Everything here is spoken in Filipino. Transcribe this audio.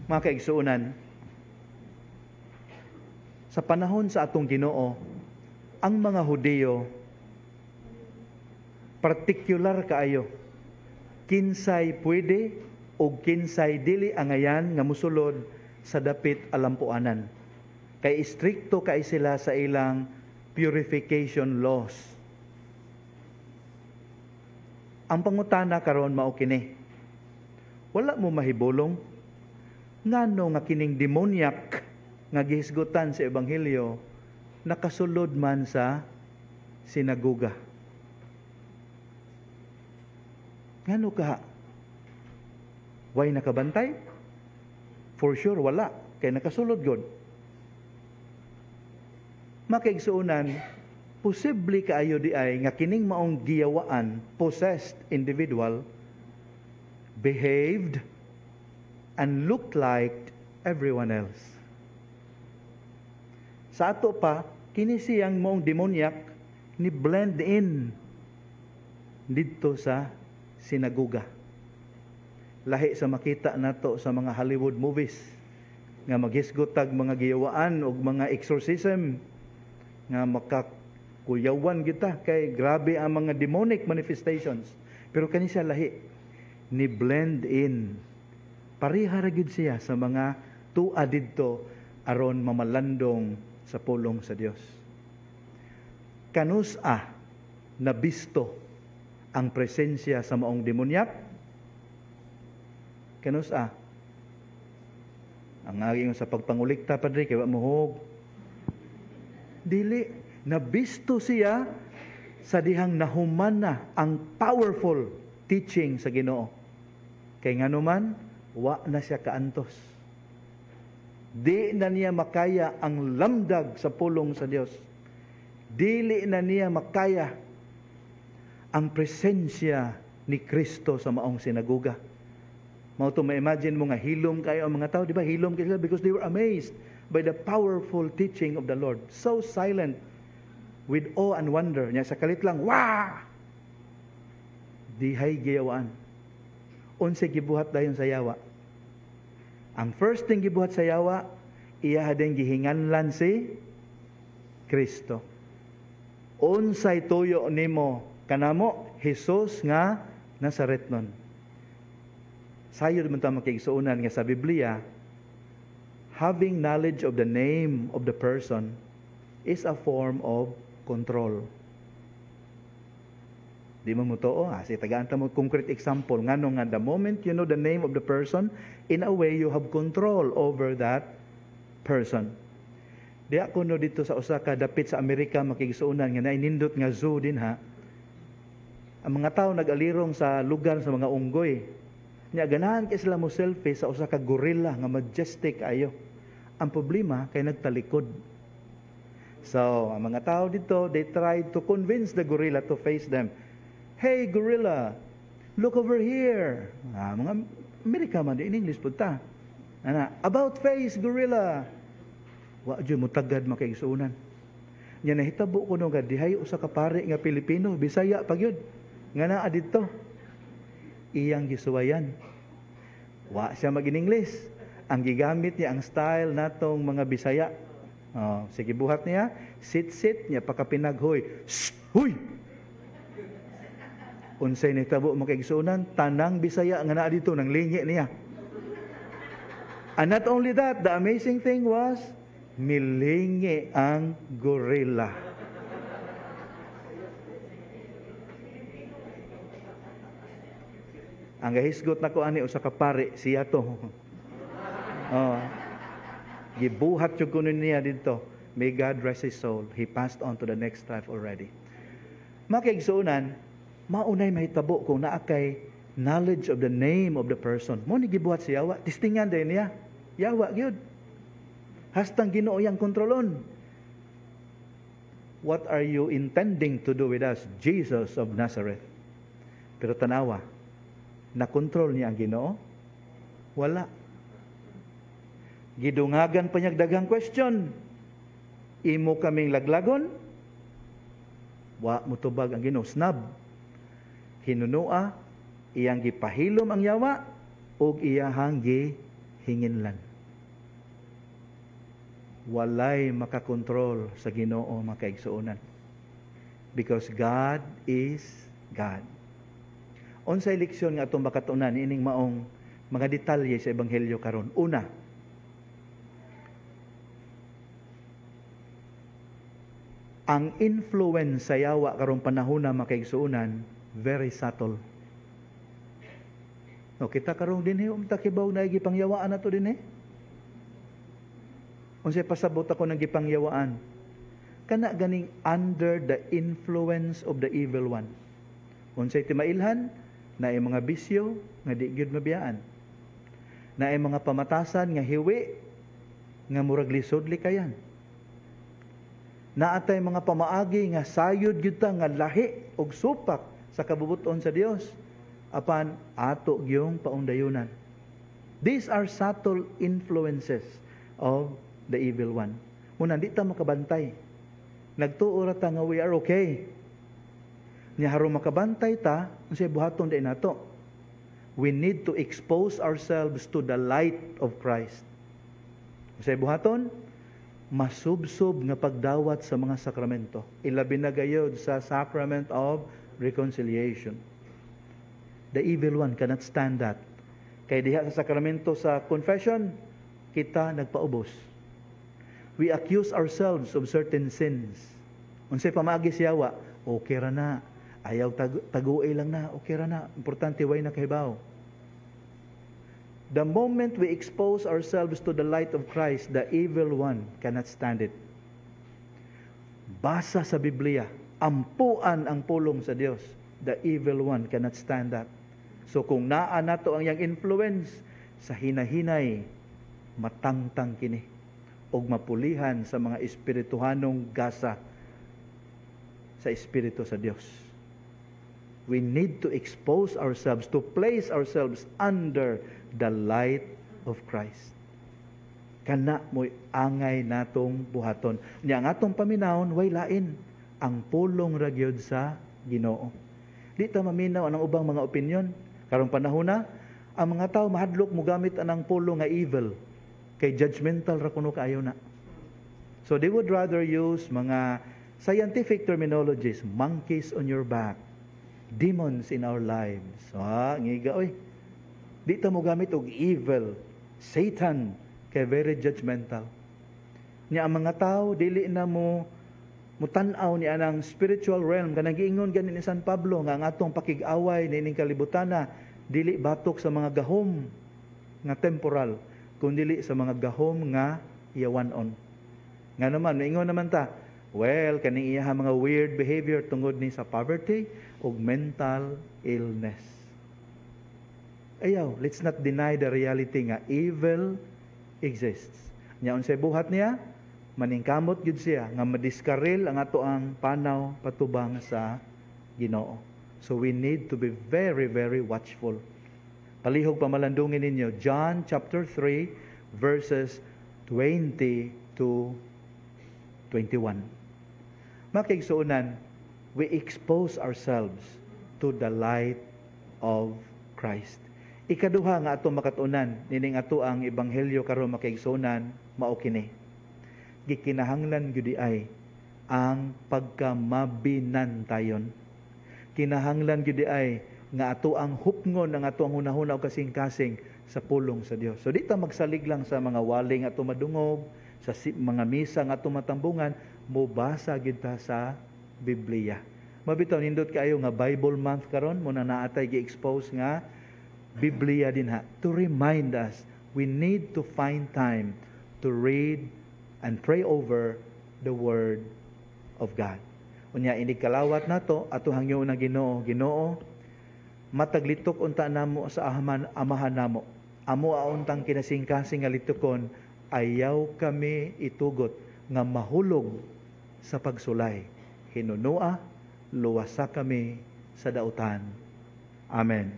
Mga kaigsuunan, sa panahon sa atong Ginoo, ang mga Hudiyo, particular kaayo, kinsay pwede o kinsay dili angayan nga musulod sa dapit alampuanan. Kay istrikto kay sila sa ilang purification laws. Ang pangutana karon mao kini. Wala mo mahibulong ngano nga kining demonyak nga gihisgutan sa ebanghelyo nakasulod man sa sinagoga. Ngano ka? Why nakabantay? For sure wala kay nakasulod gud. Makaigsuunan, posible kaayo di ay nga kining maong giyawaan, possessed individual, behaved and looked like everyone else. Sa ato pa, kini siyang maong demonyak ni blend in dito sa sinagoga. Lahi sa makita nato sa mga Hollywood movies nga maghisgotag mga giyawaan o mga exorcism nga makakuyawan kita kay grabe ang mga demonic manifestations. Pero kani siya lahi ni blend in. Pareha ra gyud siya sa mga tua didto aron mamalandong sa pulong sa Dios. Kanusa nabisto ang presensya sa maong demonyak? Kanusa? Ang aging sa pagpangulikta, Padre, kaya mohog. Dili, nabisto siya sa dihang nahuman na ang powerful teaching sa Ginoo. Kay ngano man, wa na siya kaantos. Di na niya makaya ang lamdag sa pulong sa Dios. Dili na niya makaya ang presensya ni Kristo sa maong sinagoga. Mao to ma-imagine mo nga hilom kayo ang mga tao, di ba? Hilom kayo because they were amazed by the powerful teaching of the Lord. So silent with awe and wonder. Nya sa kalit lang, wah! Dihay giyawaan. Unsa gibuhat dayon sa yawa? Ang first thing gibuhat sa yawa, iya hadeng gihinganlan si Kristo. Unsay tuyo nimo kanamo Hesus nga Nazaretnon. Sayo man ta makigsuunan nga sa Biblia, having knowledge of the name of the person is a form of control. Di mo too? Sige, tagaan ta mo concrete example. Ngano nga the moment you know the name of the person, in a way you have control over that person. Di ako no dito sa usa ka dapit sa Amerika makigsuunan nga nainindot nga zoo din ha. Ang mga tao nag-alirong sa lugar sa mga unggoy. Nya ganahan kay sila mo selfie sa usa ka gorilla nga majestic ayo. Ang problema kay nagtalikod. So, ang mga tao dito, they tried to convince the gorilla to face them. Hey gorilla, look over here. Mga Amerika man in English pud ta. About face gorilla. Wa jud mo tagad makaigsuunan. Nya nahitabo ko no nga dihay usa ka pare nga Pilipino, Bisaya pa gyud. Nga naa didto. Iyang gisuwayan. Wa siya mag-in-English. Ang gigamit niya ang style natong mga Bisaya. Sige buhat niya, sit niya pakapinaghoy. Huy! Unsay nitabo makaigsuunan, tanang Bisaya nga naa dito nang lingi niya. And not only that, the amazing thing was milingi ang gorilla. Ang gahisgot na ko ani usa ka pare siya to. Gibuhat jud kuno niya dito. May God rest his soul. He passed on to the next life already. Makaigsuunan, maunay mahitabo kung naa kay knowledge of the name of the person. Mo ni gibuhat si Yawa, tistingan din niya. Yawa gyud. Hastang Ginoo yang kontrolon. What are you intending to do with us, Jesus of Nazareth? Pero tanawa, na-control niya ang Ginoo? Wala. Gidungagan pa niyang daghang question. Imo kaming laglagon? Wa mutubag ang Ginoo. Snab. Hinunua, iyang gipahilom ang yawa, o iyahang hinginlan. Walay makakontrol sa Ginoo mga kaigsuonan. Because God is God. Unsay leksyon nga atong makatunan ining maong mga detalye sa ebanghelyo karon. Una, ang influence sa yawa karong panahon na makaigsuonan very subtle. No, kita karong dinhi umtakibaw na gipangyawaan nato dinhi. Unsay pasabot ako ng gipangyawaan? Kana ganing under the influence of the evil one. Unsay timailhan na ay mga bisyo nga di gyud mabiyaan. Na ay mga pamatasan nga hiwi nga murag lisod likayan. Na atay mga pamaagi nga sayod gyud ta nga lahi og supak sa kabubuton sa Dios apan ato gyung paundayunan. These are subtle influences of the evil one. Muna di ta makabantay. Nagtuo ra ta nga we are okay. Nya haron makabantay ta, unsay buhaton din nato. We need to expose ourselves to the light of Christ. Unsay buhaton? Masubsob nga pagdawat sa mga sakramento. Ilabi na gayud sa sacrament of reconciliation. The evil one cannot stand that. Kay diha sa sakramento sa confession, kita nagpaubos. We accuse ourselves of certain sins. Unsay pamaagi siyawa, okay ra na. Ayaw taguay lang na, okay ra na. Importante way na kahibaw. The moment we expose ourselves to the light of Christ, the evil one cannot stand it. Basa sa Biblia, ampuan ang pulong sa Dios. The evil one cannot stand that. So kung naa nato ang yang influence, sa hinahinay, matangtang kini og mapulihan sa mga espirituhanong gasa sa espiritu sa Dios. We need to expose ourselves, to place ourselves under the light of Christ. Kana mo'y angay natong buhaton. Nya ang atong paminawon, way lain. Ang pulong ra gyud sa Ginoo. Di ta maminaw anang ubang mga opinion. Karong panahon na, ang mga tao mahadlok mo gamit anang pulong nga evil. Kay judgmental ra kuno kaayo na. So they would rather use mga scientific terminologies, monkeys on your back, demons in our lives. Ngiga oy. Di ta mo gamit og evil, Satan, kay very judgmental. Nya ang mga tao dili na mo tan-aw ni anang spiritual realm kanang giingon ganin ni San Pablo nga ang atong pakig-away nining kalibutana dili batok sa mga gahom nga temporal kundi sa mga gahom nga iyawanon. Nga naman, maingon naman ta, well, kaning iya mga weird behavior tungod ni sa poverty o mental illness. Ayaw, let's not deny the reality nga evil exists. Nya unsay buhat niya, maningkamot gyud siya nga madiskaril ang ato ang panaw patubang sa Ginoo. So we need to be very, very watchful. Palihog pamalandungin ninyo, John chapter 3, verses 20 to 21. Makigsuunan, we expose ourselves to the light of Christ. Ikaduha nga atong makatunan, nining ato ang ebanghelyo karon makigsuunan, mao kini. Gikinahanglan gyud ay ang pagkamabinantayon. Kinahanglan gyud ay nga ato ang hupngon ang ato ang hunahuna o kasing-kasing sa pulong sa Dios. So di ta magsalig lang sa mga waling ato madungog, sa mga misa nga ato matambungan, mubasa gyud ta sa Biblia. Mabitaw nindot kaayo nga Bible month karon mo na naatay gi-expose nga Biblia dinha to remind us we need to find time to read and pray over the word of God. Unya ini kalawat nato ato hangyo na Ginoo, Ginoo, mataglitok unta namo sa amahan namo. Amo auntang kinasing-kasing nga litukon, ayaw kami itugot nga mahulog sa pagsulay. Hinunua, luwasa kami sa dautan. Amen.